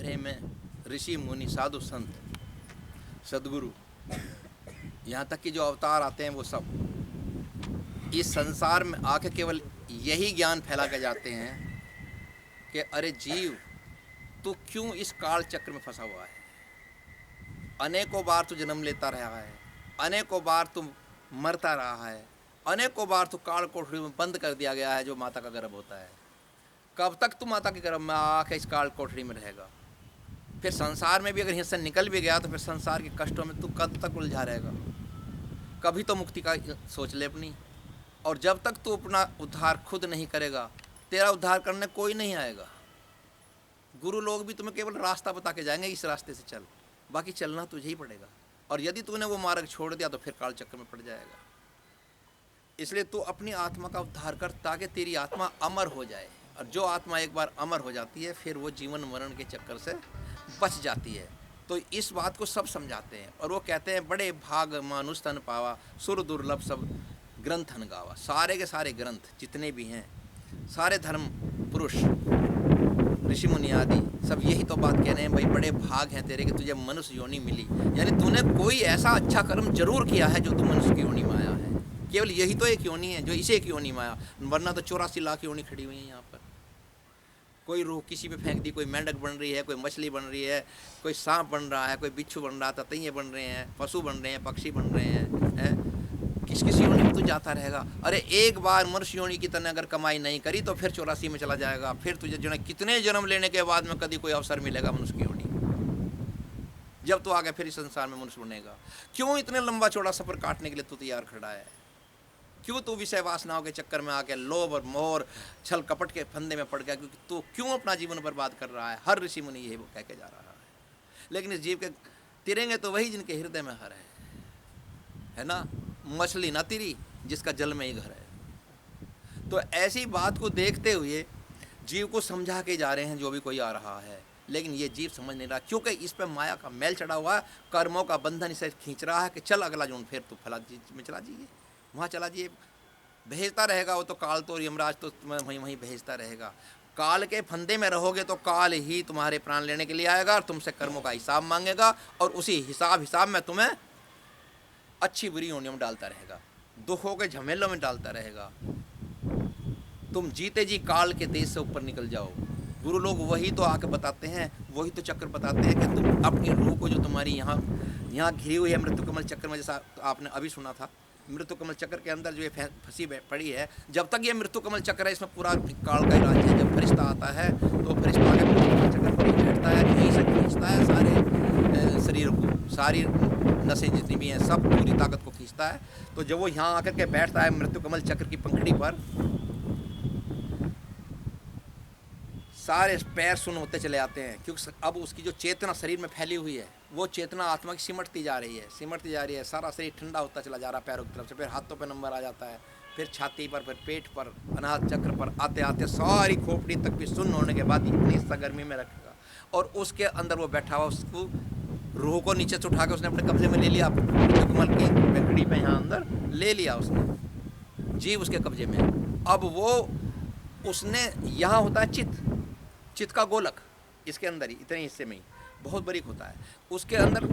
भरे में ऋषि मुनि साधु संत सदगुरु, यहाँ तक कि जो अवतार आते हैं वो सब इस संसार में आके केवल यही ज्ञान फैला के जाते हैं कि अरे जीव, तू क्यों इस काल चक्र में फंसा हुआ है। अनेकों बार तू जन्म लेता रहा है, अनेकों बार तू मरता रहा है, अनेकों बार तू काल कोठरी में बंद कर दिया गया है जो माता का गर्भ होता है। कब तक तू माता के गर्भ में आके इस काल कोठरी में रहेगा? फिर संसार में भी अगर हिस्सा निकल भी गया तो फिर संसार के कष्टों में तू कब तक उलझा रहेगा? कभी तो मुक्ति का सोच ले अपनी। और जब तक तू अपना उद्धार खुद नहीं करेगा, तेरा उद्धार करने कोई नहीं आएगा। गुरु लोग भी तुम्हें केवल रास्ता बता के जाएंगे, इस रास्ते से चल, बाकी चलना तुझे ही पड़ेगा। और यदि तूने वो मार्ग छोड़ दिया तो फिर काल चक्र में पड़ जाएगा। इसलिए तू अपनी आत्मा का उद्धार कर ताकि तेरी आत्मा अमर हो जाए। और जो आत्मा एक बार अमर हो जाती है फिर वो जीवन मरण के चक्कर से बच जाती है। तो इस बात को सब समझाते हैं और वो कहते हैं बड़े भाग मानुष तन पावा, सुर दुर्लभ सब ग्रंथन गावा। सारे के सारे ग्रंथ जितने भी हैं, सारे धर्म पुरुष ऋषि मुनि आदि सब यही तो बात कह रहे हैं, भाई बड़े भाग हैं तेरे कि तुझे मनुष्य योनि मिली। यानी तूने कोई ऐसा अच्छा कर्म जरूर किया है जो तू मनुष्य की योनि में आया है। केवल यही तो एक योनि है जो इसे एक योनि में आया, वरना तो 84 लाख योनि खड़ी हुई है यहाँ पर। कोई रूह किसी पे फेंक दी, कोई मेंढक बन रही है, कोई मछली बन रही है, कोई सांप बन रहा है, कोई बिच्छू बन रहा है, ततैये बन रहे हैं, पशु बन रहे हैं, पक्षी बन रहे हैं। किस किस योनि में तू जाता रहेगा? अरे एक बार मनुष्य योनि की तरह अगर कमाई नहीं करी तो फिर 84 में चला जाएगा। फिर तुझे जो है कितने जन्म लेने के बाद में कभी कोई अवसर मिलेगा मनुष्य की योनि? जब तू आगे फिर इस संसार में मनुष्य बनेगा। क्यों इतने लंबा चौड़ा सफर काटने के लिए तू तैयार खड़ा है? क्यों तू विषय वासनाओं के चक्कर में आके लोभ और मोह और छल कपट के फंदे में पड़ गया? क्योंकि तू क्यों अपना जीवन बर्बाद कर रहा है? हर ऋषि मुनि यही वो कह के जा रहा है। लेकिन इस जीव के तिरेंगे तो वही जिनके हृदय में हर है ना। मछली ना तिरी जिसका जल में ही घर है। तो ऐसी बात को देखते हुए जीव को समझा के जा रहे हैं जो भी कोई आ रहा है। लेकिन ये जीव समझ नहीं रहा क्योंकि इस पर माया का मैल चढ़ा हुआ है, कर्मों का बंधन इसे खींच रहा है कि चल अगला जून फिर तू फला में चला जाइए, वहाँ चला जाइए। भेजता रहेगा वो तो काल, तो यमराज तो तुम्हें वहीं वहीं भेजता रहेगा। काल के फंदे में रहोगे तो काल ही तुम्हारे प्राण लेने के लिए आएगा और तुमसे कर्मों का हिसाब मांगेगा और उसी हिसाब में तुम्हें अच्छी बुरी योनियों में डालता रहेगा, दुखों के झमेलों में डालता रहेगा। तुम जीते जी काल के देश से ऊपर निकल जाओ। गुरु लोग वही तो आके बताते हैं, वही तो चक्र बताते हैं कि तुम अपनी रूह को जो तुम्हारी यहाँ घिरी हुई है मृत्यु कमल चक्र में, जैसा आपने अभी सुना था, मृत्यु कमल चक्र के अंदर जो ये फंसी पड़ी है, जब तक ये मृत्यु कमल चक्र है इसमें पूरा काल का इलाज है। जब फरिश्ता आता है तो फरिश्ता आगे मृत्यु कमल चक्र पर ही बैठता है, यहीं से खींचता है सारे शरीर को, सारी नसें जितनी भी हैं सब पूरी ताकत को खींचता है। तो जब वो यहाँ आकर के बैठता है मृत्यु कमल चक्र की पंखड़ी पर, सारे पैर सुन्न होते चले आते हैं क्योंकि अब उसकी जो चेतना शरीर में फैली हुई है वो चेतना आत्मा की सिमटती जा रही है। सारा शरीर ठंडा होता चला जा रहा है पैरों की तरफ से, फिर हाथों पे नंबर आ जाता है, फिर छाती पर, फिर पेट पर, अनाहत चक्र पर आते आते सारी खोपड़ी तक भी सुन्न होने के बाद इतनी हिस्सा गर्मी में रखेगा। और उसके अंदर वो बैठा हुआ, उसको रूह को नीचे से उठा के उसने अपने कब्जे में ले लिया, कमल की पंखड़ी पे यहाँ अंदर ले लिया उसने, जीव उसके कब्जे में। अब वो उसने यहाँ होता है चित्त का गोलक, इसके अंदर ही इतने हिस्से में ही बहुत बारीक होता है, उसके अंदर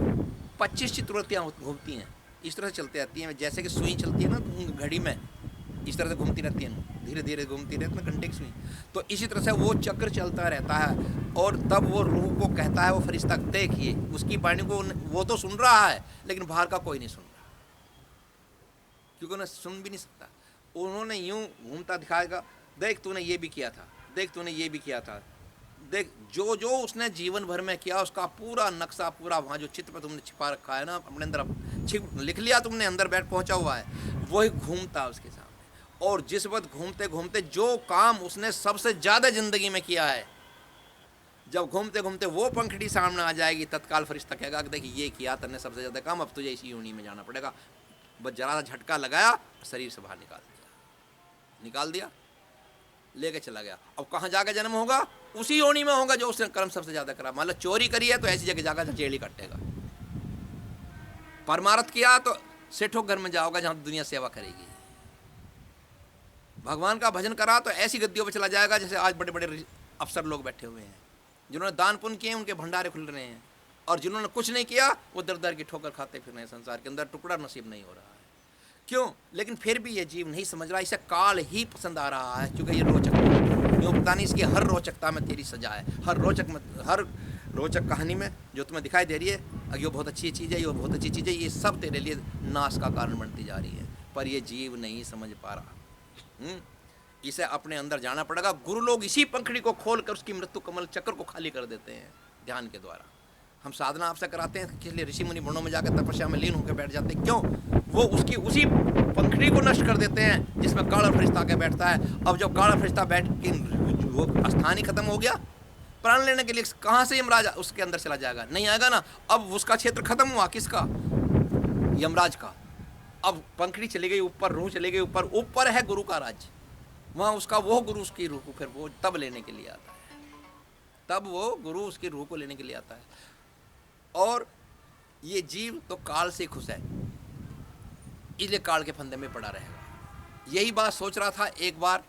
25 चित्रवृत्तियाँ घूमती हैं, इस तरह से चलती रहती हैं। जैसे कि सुई चलती है ना घड़ी में, इस तरह से घूमती रहती है, धीरे धीरे घूमती रहती है घंटे की सुई। तो इसी तरह से वो चक्र चलता रहता है। और तब वो रूह को कहता है वो फरिश्ता, देखिए उसकी वाणी को वो तो सुन रहा है लेकिन बाहर का कोई नहीं सुन रहा, क्योंकि उन्हें सुन भी नहीं सकता। उन्होंने यूं घूमता दिखाएगा, देख तूने ये भी किया था, देख तूने ये भी किया था, देख जो जो उसने जीवन भर में किया उसका पूरा नक्शा, पूरा वहाँ जो चित्र पर तुमने छिपा रखा है ना अपने अंदर लिख लिया तुमने, अंदर बैठ पहुँचा हुआ है, वही घूमता उसके सामने। और जिस वक्त घूमते घूमते जो काम उसने सबसे ज़्यादा ज़िंदगी में किया है, जब घूमते घूमते वो पंखड़ी सामने आ जाएगी, तत्काल फरिश्ता कहेगा कि देखिए ये किया तूने सबसे ज़्यादा काम, अब तुझे इसी योनि में जाना पड़ेगा। बस जरा सा झटका लगाया, शरीर से बाहर निकाल दिया, लेके चला गया। अब कहाँ जाकर जन्म होगा? उसी योनि में होगा जो उसने कर्म सबसे ज़्यादा करा। मान लो चोरी करी है तो ऐसी जगह जाकर जेल ही कटेगा, परमार्थ किया तो सेठों घर में जाओगा जहाँ दुनिया सेवा करेगी, भगवान का भजन करा तो ऐसी गद्दियों पर चला जाएगा जैसे आज बड़े बड़े अफसर लोग बैठे हुए हैं, जिन्होंने दान पुण्य किए उनके भंडारे खुल रहे हैं, और जिन्होंने कुछ नहीं किया वो दर दर की ठोकर खाते फिर रहे हैं। संसार के अंदर टुकड़ा नसीब नहीं हो रहा है। क्यों? लेकिन फिर भी ये जीव नहीं समझ रहा, इसे काल ही पसंद आ रहा है, क्योंकि ये रोचक है। यूँ पता नहीं इसकी हर रोचकता में तेरी सजा है, हर रोचक कहानी में जो तुम्हें दिखाई दे रही है, ये बहुत अच्छी चीज़ है, ये बहुत अच्छी चीज़ है, ये सब तेरे लिए नाश का कारण बनती जा रही है। पर ये जीव नहीं समझ पा रहा। इसे अपने अंदर जाना पड़ेगा। गुरु लोग इसी पंखड़ी को खोल कर उसकी मृत्यु कमल चक्र को खाली कर देते हैं ध्यान के द्वारा। हम साधना आपसे कराते हैं, इसलिए ऋषि मुनि वनों में जाकर तपस्या में लीन होकर बैठ जाते हैं। क्यों? वो उसकी उसी पंखड़ी को नष्ट कर देते हैं जिसमें काला फरिश्ता के बैठता है। अब जब काला फरिश्ता बैठ के वो स्थान ही खत्म हो गया, प्राण लेने के लिए कहाँ से यमराज उसके अंदर चला जाएगा? नहीं आएगा ना। अब उसका क्षेत्र खत्म हुआ, किसका? यमराज का। अब पंखड़ी चली गई ऊपर, रूह चली गई ऊपर, ऊपर है गुरु का राज्य। वहाँ उसका वो गुरु उसकी रूह को फिर वो तब लेने के लिए आता है, तब वो गुरु उसकी रूह को लेने के लिए आता है। और ये जीव तो काल से खुश है, इसलिए काल के फंदे में पड़ा रहेगा। यही बात सोच रहा था। एक बार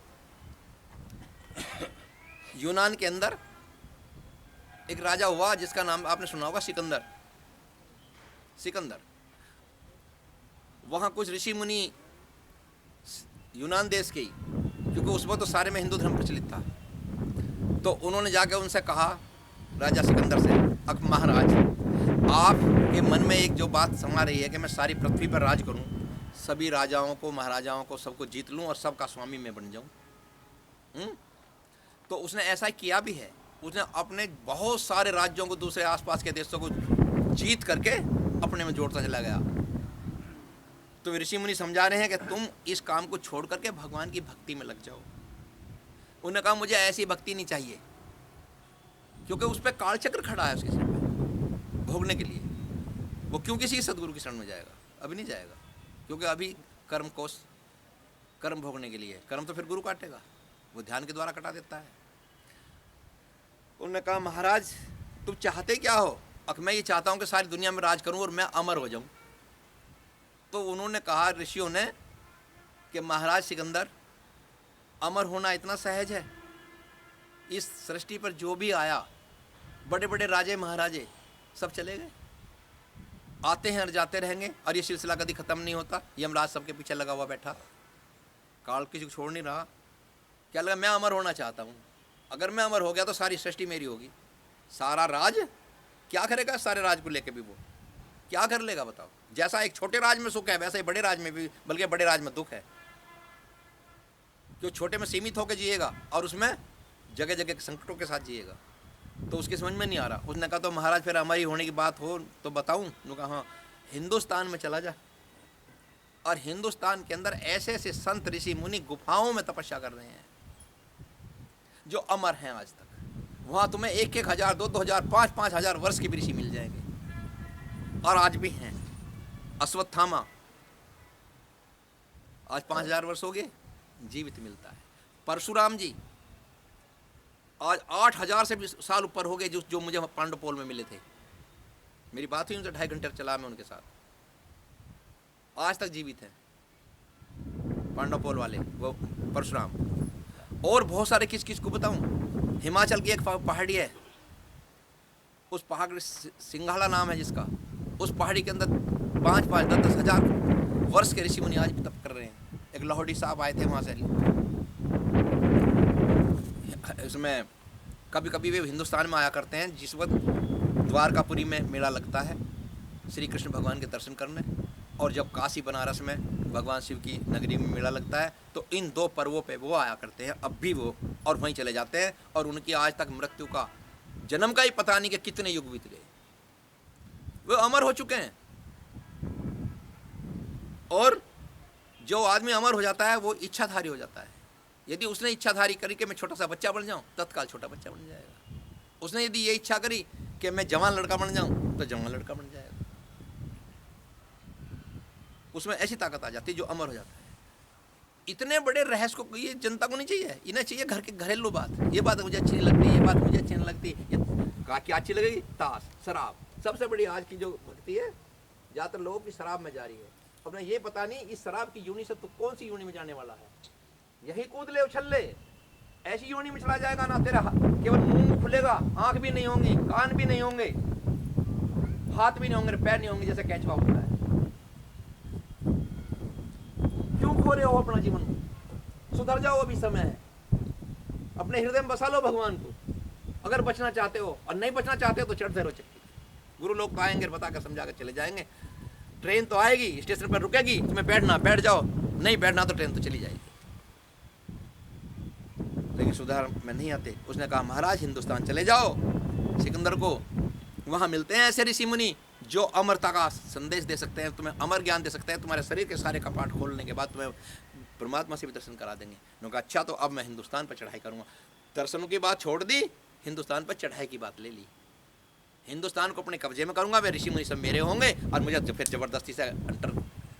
यूनान के अंदर एक राजा हुआ जिसका नाम आपने सुना होगा, सिकंदर। वहाँ कुछ ऋषि मुनि यूनान देश के ही, क्योंकि उस वक्त तो सारे में हिंदू धर्म प्रचलित था, तो उन्होंने जाकर उनसे कहा, राजा सिकंदर से, अब महाराज आपके मन में एक जो बात समा रही है कि मैं सारी पृथ्वी पर राज करूं, सभी राजाओं को, महाराजाओं को, सबको जीत लूं और सबका स्वामी मैं बन जाऊं। तो उसने ऐसा किया भी है। उसने अपने बहुत सारे राज्यों को, दूसरे आसपास के देशों को जीत करके अपने में जोड़ता चला गया। तो ऋषि मुनि समझा रहे हैं कि तुम इस काम को छोड़ करके भगवान की भक्ति में लग जाओ। उन्होंने कहा मुझे ऐसी भक्ति नहीं चाहिए, क्योंकि उस पर काल चक्र खड़ा है उसके सिर पे भोगने के लिए। वो क्यों किसी सदगुरु की शरण में जाएगा? अभी नहीं जाएगा, क्योंकि अभी कर्म भोगने के लिए। कर्म तो फिर गुरु काटेगा, वो ध्यान के द्वारा कटा देता है। उन्होंने कहा महाराज तुम चाहते क्या हो? मैं ये चाहता हूँ कि सारी दुनिया में राज करूँ और मैं अमर हो जाऊँ। तो उन्होंने कहा ऋषियों ने कि महाराज सिकंदर, अमर होना इतना सहज है। इस सृष्टि पर जो भी आया, बड़े बड़े राजे महाराजे सब चले गए, आते हैं और जाते रहेंगे, और ये सिलसिला कभी ख़त्म नहीं होता। यमराज सबके पीछे लगा हुआ बैठा, काल किसी को छोड़ नहीं रहा। क्या लगा? मैं अमर होना चाहता हूँ। अगर मैं अमर हो गया तो सारी सृष्टि मेरी होगी, सारा राज क्या करेगा? सारे राज को लेके भी वो क्या कर लेगा बताओ? जैसा एक छोटे राज में सुख है, वैसा ही बड़े राज में भी, बल्कि बड़े राज में दुख है। जो छोटे में सीमित होकर जिएगा और उसमें जगह जगह संकटों के साथ जिएगा, तो उसकी समझ में नहीं आ रहा। उसने कहा तो महाराज फिर हमारी होने की बात हो तो बताऊं? उन्होंने कहा हाँ, हिंदुस्तान में चला जा, और हिंदुस्तान के अंदर ऐसे ऐसे संत ऋषि मुनि गुफाओं में तपस्या कर रहे हैं जो अमर हैं आज तक। वहाँ तुम्हें 1,000, 2,000, 5,000 वर्ष के भी ऋषि मिल जाएंगे, और आज भी हैं। अश्वत्थामा आज 5,000 वर्ष हो गए जीवित मिलता है। परशुराम जी आज 8,000 से भी साल ऊपर हो गए, जो मुझे पांडवपोल में मिले थे। मेरी बात हुई उनसे, 2.5 घंटे चला मैं उनके साथ, आज तक जीवित हैं पांडवपोल वाले वो परशुराम। और बहुत सारे किस किस को बताऊं? हिमाचल की एक पहाड़ी है, उस पहाड़ सिंघाड़ा नाम है जिसका, उस पहाड़ी के अंदर 5,000, 10,000 वर्ष के ऋषि मुनि आज भी तप कर रहे हैं। एक लाहौरी साहब आए थे वहाँ से, इसमें कभी कभी वे हिंदुस्तान में आया करते हैं जिस वक्त द्वारकापुरी में मेला लगता है श्री कृष्ण भगवान के दर्शन करने, और जब काशी बनारस में भगवान शिव की नगरी में मेला लगता है, तो इन 2 पर्वों पे वो आया करते हैं अब भी वो, और वहीं चले जाते हैं। और उनकी आज तक मृत्यु का, जन्म का ही पता नहीं कि कितने युग बीत गए, वो अमर हो चुके हैं। और जो आदमी अमर हो जाता है वो इच्छाधारी हो जाता है। यदि उसने इच्छाधारी करी कि मैं छोटा सा बच्चा बन जाऊं, तत्काल छोटा बच्चा बन जाएगा। उसने यदि ये इच्छा करी कि मैं जवान लड़का बन जाऊं, तो जवान लड़का बन जाएगा। उसमें ऐसी ताकत आ जाती है जो अमर हो जाता है। इतने बड़े रहस्य को ये जनता को नहीं चाहिए, इन्हें चाहिए घर के घरेलू बात। ये बात मुझे अच्छी नहीं लगती, ये बात मुझे अच्छी नहीं लगती। ये क्या अच्छी लगेगी? ताश, शराब। सबसे बड़ी आज की जो भक्ति है ज़्यादातर लोगों की शराब में जा रही है। अब ये पता नहीं इस शराब की यूनि से तो कौन सी यूनि में जाने वाला है। यही कूद ले उछल ले, ऐसी योनि में चला जाएगा ना, तेरा केवल मुंह खुलेगा, आंख भी नहीं होंगी, कान भी नहीं होंगे, हाथ भी नहीं होंगे, पैर नहीं होंगे, जैसे कैचवा होता है। क्यों खो रहे हो अपना जीवन को? सुधर जाओ, अभी समय है। अपने हृदय में बसा लो भगवान को, अगर बचना चाहते हो। और नहीं बचना चाहते हो तो चढ़ते रहो चक्की। गुरु लोग तो आएंगे, बता कर समझा कर चले जाएंगे। ट्रेन तो आएगी, स्टेशन पर रुकेगी, तुम्हें बैठना बैठ जाओ, नहीं बैठना तो ट्रेन तो चली जाएगी। लेकिन सुधार में नहीं आते। उसने कहा महाराज हिंदुस्तान चले जाओ। सिकंदर को वहां मिलते हैं ऐसे ऋषि मुनि जो अमरता का संदेश दे सकते हैं, तुम्हें अमर ज्ञान दे सकते हैं, तुम्हारे शरीर के सारे कपाट खोलने के बाद तुम्हें परमात्मा से भी दर्शन करा देंगे। उन्होंने कहा अच्छा, तो अब मैं हिंदुस्तान पर चढ़ाई करूंगा। दर्शनों की बात छोड़ दी, हिंदुस्तान पर चढ़ाई की बात ले ली। हिंदुस्तान को अपने कब्जे में करूंगा, वे ऋषि मुनि सब मेरे होंगे, और मुझे फिर जबरदस्ती से अंटर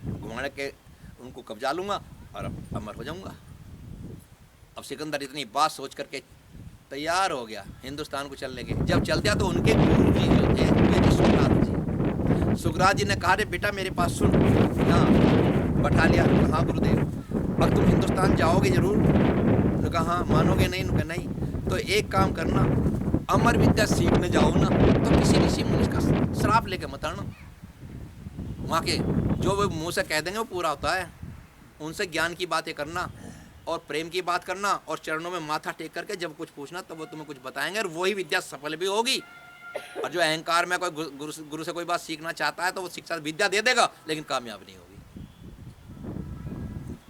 घुमाने के उनको कब्जा लूंगा और अमर हो जाऊंगा। अब सिकंदर इतनी बात सोच करके तैयार हो गया हिंदुस्तान को चलने के। जब चल दिया तो उनके गुरु जी जो थे वे सुखराज जी, सुखराज जी ने कहा रे बेटा मेरे पास सुन। हाँ, बैठा लिया। हाँ गुरुदेव, अब तुम हिंदुस्तान जाओगे जरूर? उन्होंने कहा हाँ। मानोगे नहीं? उन्होंने कहा नहीं। तो एक काम करना, अमर विद्या सीखने जाओ ना तो किसी ऋषि मुनि का श्राप लेके मत आना। वहाँ के जो वो मुँह से कह देंगे वो पूरा होता है। उनसे ज्ञान की बातें करना और प्रेम की बात करना और चरणों में माथा टेक करके जब कुछ पूछना तब वो तुम्हें कुछ बताएंगे, और वही विद्या सफल भी होगी। और जो अहंकार में कोई गुरु से कोई बात सीखना चाहता है तो वो शिक्षा विद्या दे देगा, लेकिन कामयाब नहीं होगी।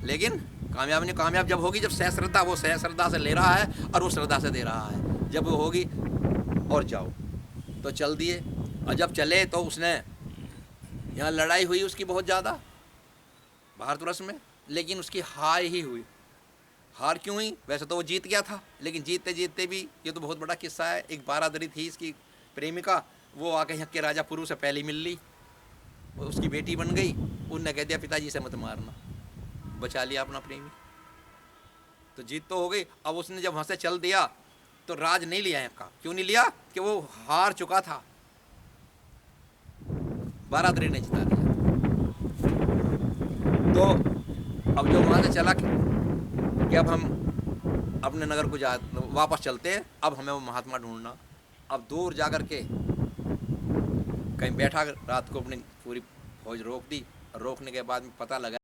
लेकिन कामयाब जब होगी जब सहश्रद्धा, वो सहश्रद्धा से ले रहा है और वो श्रद्धा से दे रहा है, जब वो होगी। और जाओ तो चल दिए। और जब चले तो उसने यहाँ लड़ाई हुई उसकी बहुत ज़्यादा भारतवर्ष में, लेकिन उसकी हार ही हुई। हार क्यों हुई? वैसे तो वो जीत गया था, लेकिन जीतते जीतते भी, ये तो बहुत बड़ा किस्सा है। एक बारादरी थी इसकी प्रेमिका, वो आके यहाँ के राजा पुरु से पहले मिल ली, वो उसकी बेटी बन गई। उनने कह दिया पिताजी से मत मारना, बचा लिया अपना प्रेमी। तो जीत तो हो गई। अब उसने जब वहाँ से चल दिया तो राज नहीं लिया यहाँ का। क्यों नहीं लिया? कि वो हार चुका था, बारादरी ने जिता दिया। तो अब जो वहाँ से चला कि अब हम अपने नगर को वापस चलते हैं, अब हमें वो महात्मा ढूंढना। अब दूर जा कर के कहीं बैठा, रात को अपनी पूरी फौज रोक दी, और रोकने के बाद में पता लगा